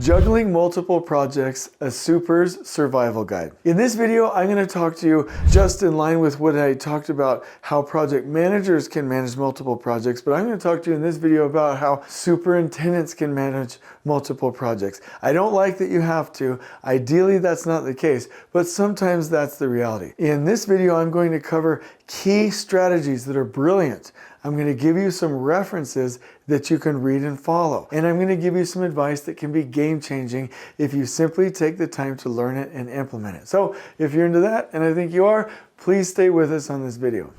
Juggling Multiple Projects, a Super's Survival Guide. In this video, I'm going to talk to you just in line with what I talked about, how project managers can manage multiple projects, but I'm going to talk to you in this video about how superintendents can manage multiple projects. I don't like that you have to. Ideally, that's not the case, but sometimes that's the reality. In this video, I'm going to cover key strategies that are brilliant. I'm going to give you some references that you can read and follow. And I'm going to give you some advice that can be game-changing if you simply take the time to learn it and implement it. So if you're into that, and I think you are, please stay with us on this video.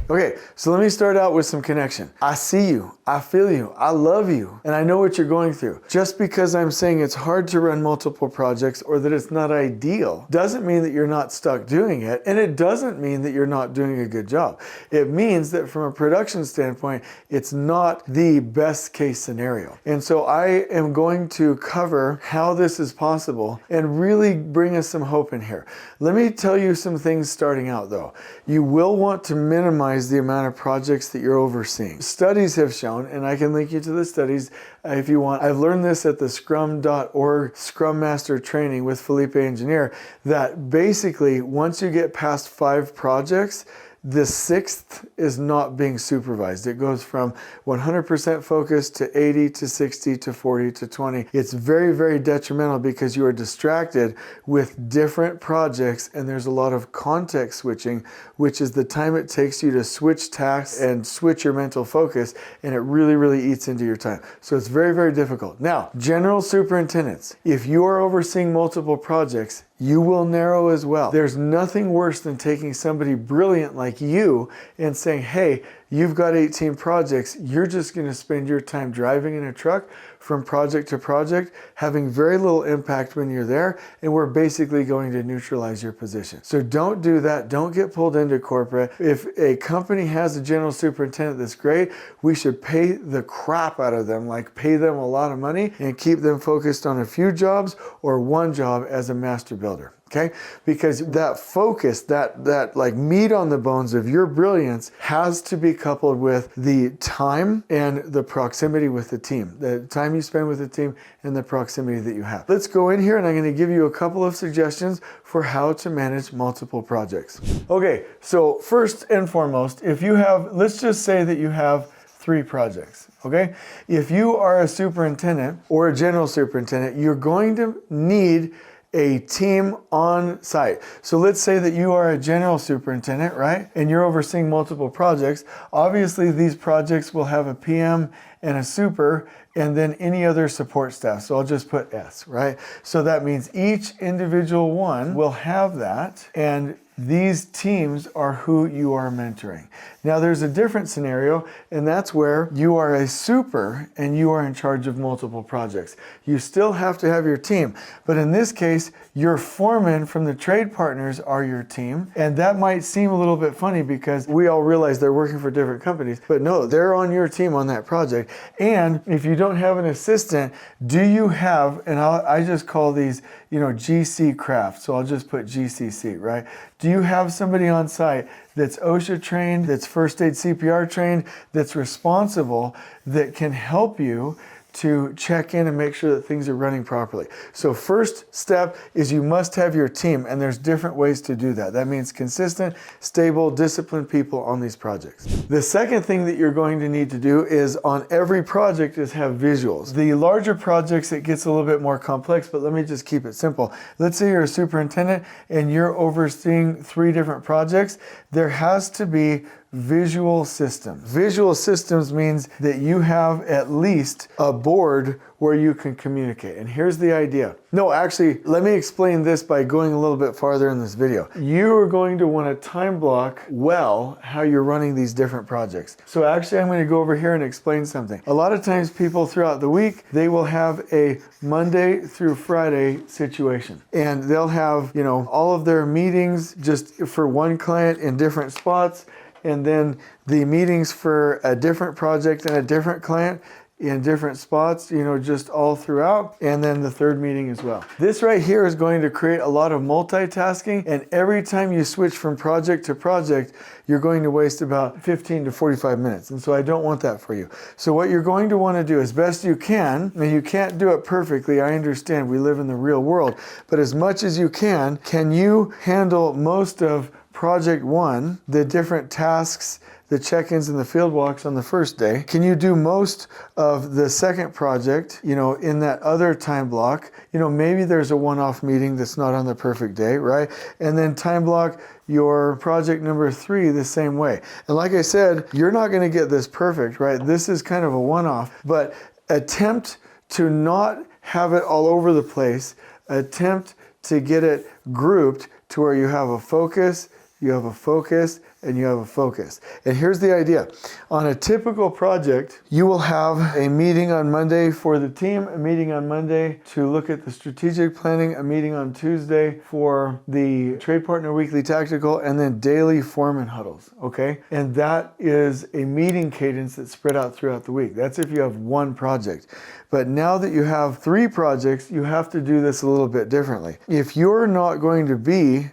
Okay, so let me start out with some connection. I see you, I feel you, I love you, and I know what you're going through. Just because I'm saying it's hard to run multiple projects or that it's not ideal doesn't mean that you're not stuck doing it, and it doesn't mean that you're not doing a good job. It means that from a production standpoint, it's not the best case scenario. And so I am going to cover how this is possible and really bring us some hope in here. Let me tell you some things starting out though. You will want to minimize the amount of projects that you're overseeing. Studies have shown, and I can link you to the studies if you want. I've learned this at the scrum.org Scrum Master training with Felipe Engineer, that basically once you get past 5 projects, the 6th is not being supervised. It goes from 100% focus to 80 to 60 to 40 to 20. It's very, very detrimental because you are distracted with different projects, and there's a lot of context switching, which is the time it takes you to switch tasks and switch your mental focus, and it really, really eats into your time. So it's very, very difficult. Now, general superintendents, if you are overseeing multiple projects, you will narrow as well. There's nothing worse than taking somebody brilliant like you and saying, hey, you've got 18 projects. You're just going to spend your time driving in a truck from project to project, having very little impact when you're there, and we're basically going to neutralize your position. So don't do that. Don't get pulled into corporate. If a company has a general superintendent that's great, we should pay the crap out of them, like pay them a lot of money and keep them focused on a few jobs or one job as a master builder. Okay? Because that focus, that like meat on the bones of your brilliance has to be coupled with the time and the proximity with the team. The time you spend with the team and the proximity that you have. Let's go in here and I'm going to give you a couple of suggestions for how to manage multiple projects. Okay, so first and foremost, if you have, let's just say that you have 3 projects, okay? If you are a superintendent or a general superintendent, you're going to need a team on site. So let's say that you are a general superintendent, right? And you're overseeing multiple projects. Obviously, these projects will have a PM and a super, and then any other support staff. So I'll just put S, right? So that means each individual one will have that, and these teams are who you are mentoring. Now there's a different scenario, and that's where you are a super and you are in charge of multiple projects. You still have to have your team, but in this case, your foremen from the trade partners are your team. And that might seem a little bit funny because we all realize they're working for different companies, but no, they're on your team on that project. And if you don't have an assistant, do you have, and I just call these, GC craft, so I'll just put GCC, right? Do you have somebody on site that's OSHA trained, that's first aid CPR trained, that's responsible, that can help you to check in and make sure that things are running properly? So first step is you must have your team, and there's different ways to do that. That means consistent, stable, disciplined people on these projects. The second thing that you're going to need to do is on every project is have visuals. The larger projects, it gets a little bit more complex, but let me just keep it simple. Let's say you're a superintendent and you're overseeing 3 different projects. There has to be visual systems. Visual systems means that you have at least a board where you can communicate. And here's the idea. No, actually, let me explain this by going a little bit farther in this video. You are going to want to time block well how you're running these different projects. So actually, I'm going to go over here and explain something. A lot of times people throughout the week, they will have a Monday through Friday situation. And they'll have, all of their meetings just for one client in different spots, and then the meetings for a different project and a different client in different spots, just all throughout, and then the third meeting as well. This right here is going to create a lot of multitasking, and every time you switch from project to project, you're going to waste about 15 to 45 minutes, and so I don't want that for you. So what you're going to want to do as best you can, and you can't do it perfectly, I understand, we live in the real world, but as much as you can you handle most of project 1, the different tasks, the check-ins and the field walks on the first day? Can you do most of the second project, in that other time block? Maybe there's a one-off meeting that's not on the perfect day, right? And then time block your project number 3 the same way. And like I said, you're not going to get this perfect, right? This is kind of a one-off, but attempt to not have it all over the place. Attempt to get it grouped to where you have a focus, you have a focus, and you have a focus. And here's the idea. On a typical project, you will have a meeting on Monday for the team, a meeting on Monday to look at the strategic planning, a meeting on Tuesday for the trade partner weekly tactical, and then daily foreman huddles, okay? And that is a meeting cadence that's spread out throughout the week. That's if you have one project. But now that you have 3 projects, you have to do this a little bit differently. If you're not going to be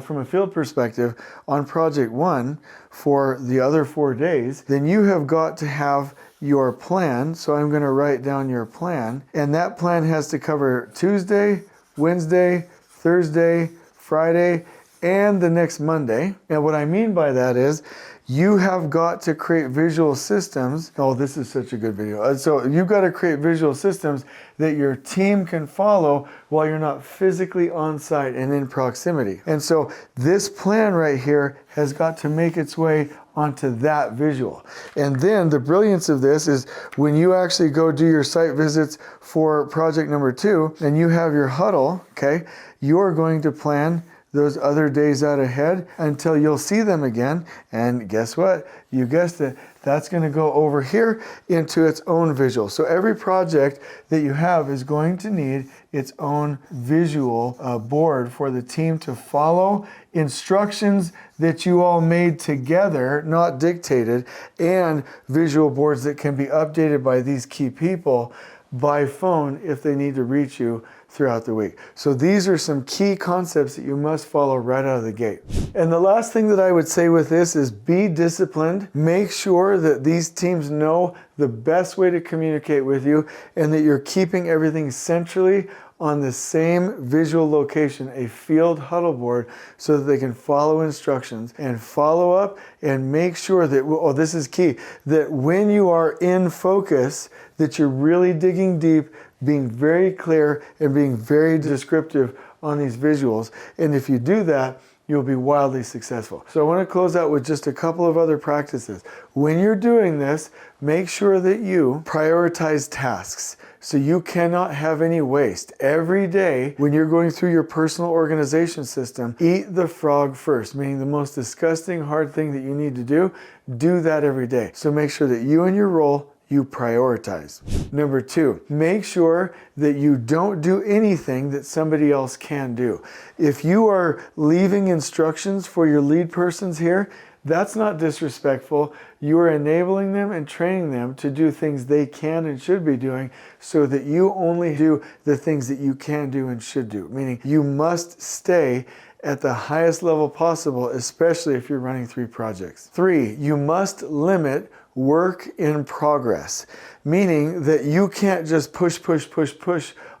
from a field perspective on project 1 for the other 4 days, then you have got to have your plan. So I'm going to write down your plan, and that plan has to cover Tuesday, Wednesday, Thursday, Friday, and the next Monday. And what I mean by that is you have got to create visual systems. Oh, this is such a good video. So you've got to create visual systems that your team can follow while you're not physically on site and in proximity. And so this plan right here has got to make its way onto that visual. And then the brilliance of this is when you actually go do your site visits for project number 2 and you have your huddle, okay, you're going to plan those other days out ahead until you'll see them again. And guess what? You guessed it. That's going to go over here into its own visual. So every project that you have is going to need its own visual board for the team to follow, instructions that you all made together, not dictated, and visual boards that can be updated by these key people by phone if they need to reach you throughout the week. So these are some key concepts that you must follow right out of the gate. And the last thing that I would say with this is be disciplined. Make sure that these teams know the best way to communicate with you and that you're keeping everything centrally on the same visual location, a field huddle board, so that they can follow instructions and follow up and make sure that, oh, this is key, that when you are in focus, that you're really digging deep, being very clear and being very descriptive on these visuals. And if you do that, you'll be wildly successful. So I want to close out with just a couple of other practices. When you're doing this, make sure that you prioritize tasks. So you cannot have any waste. Every day when you're going through your personal organization system, eat the frog first, meaning the most disgusting, hard thing that you need to do that every day. So make sure that you and your role, you prioritize. Number 2, make sure that you don't do anything that somebody else can do. If you are leaving instructions for your lead persons here, that's not disrespectful. You are enabling them and training them to do things they can and should be doing so that you only do the things that you can do and should do. Meaning you must stay at the highest level possible, especially if you're running 3 projects. 3, you must limit work in progress, meaning that you can't just push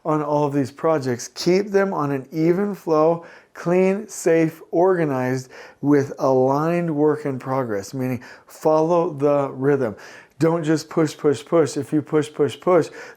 on all of these projects. Keep them on an even flow, clean, safe, organized, with aligned work in progress, meaning follow the rhythm. Don't just push. If you push,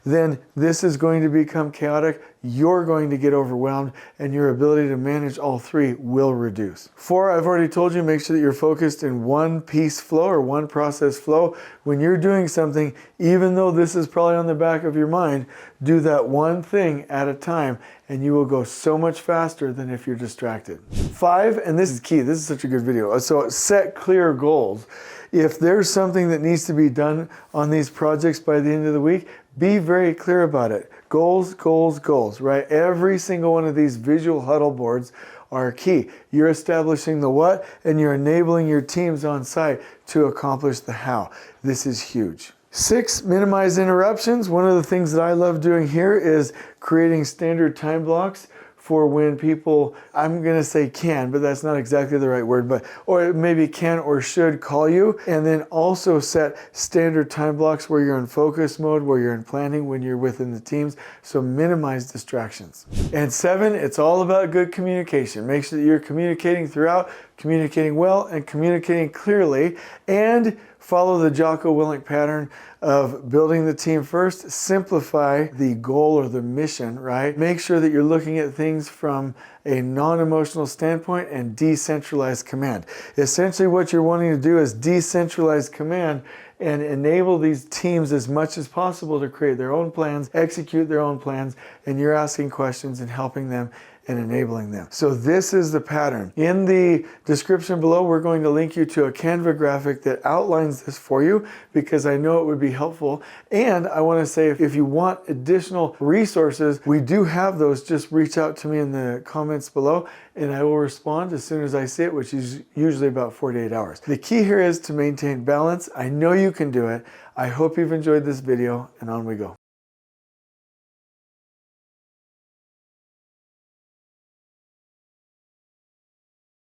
then this is going to become chaotic. You're going to get overwhelmed and your ability to manage all 3 will reduce. 4, I've already told you, make sure that you're focused in one piece flow or one process flow. When you're doing something, even though this is probably on the back of your mind, do that one thing at a time and you will go so much faster than if you're distracted. 5, and this is key, this is such a good video. So set clear goals. If there's something that needs to be done on these projects by the end of the week, be very clear about it. Goals, right? Every single one of these visual huddle boards are key. You're establishing the what and you're enabling your teams on site to accomplish the how. This is huge. 6, minimize interruptions. One of the things that I love doing here is creating standard time blocks for when people, I'm going to say can, but that's not exactly the right word, but or maybe can or should call you. And then also set standard time blocks where you're in focus mode, where you're in planning, when you're within the teams. So minimize distractions. And 7, it's all about good communication. Make sure that you're communicating throughout, communicating well, and communicating clearly, and follow the Jocko Willink pattern of building the team first, simplify the goal or the mission, right? Make sure that you're looking at things from a non-emotional standpoint and decentralized command. Essentially what you're wanting to do is decentralize command and enable these teams as much as possible to create their own plans, execute their own plans, and you're asking questions and helping them and enabling them. So this is the pattern. In the description below, we're going to link you to a Canva graphic that outlines this for you because I know it would be helpful. And I want to say if you want additional resources, we do have those. Just reach out to me in the comments below and I will respond as soon as I see it, which is usually about 48 hours. The key here is to maintain balance. I know you can do it. I hope you've enjoyed this video, and on we go.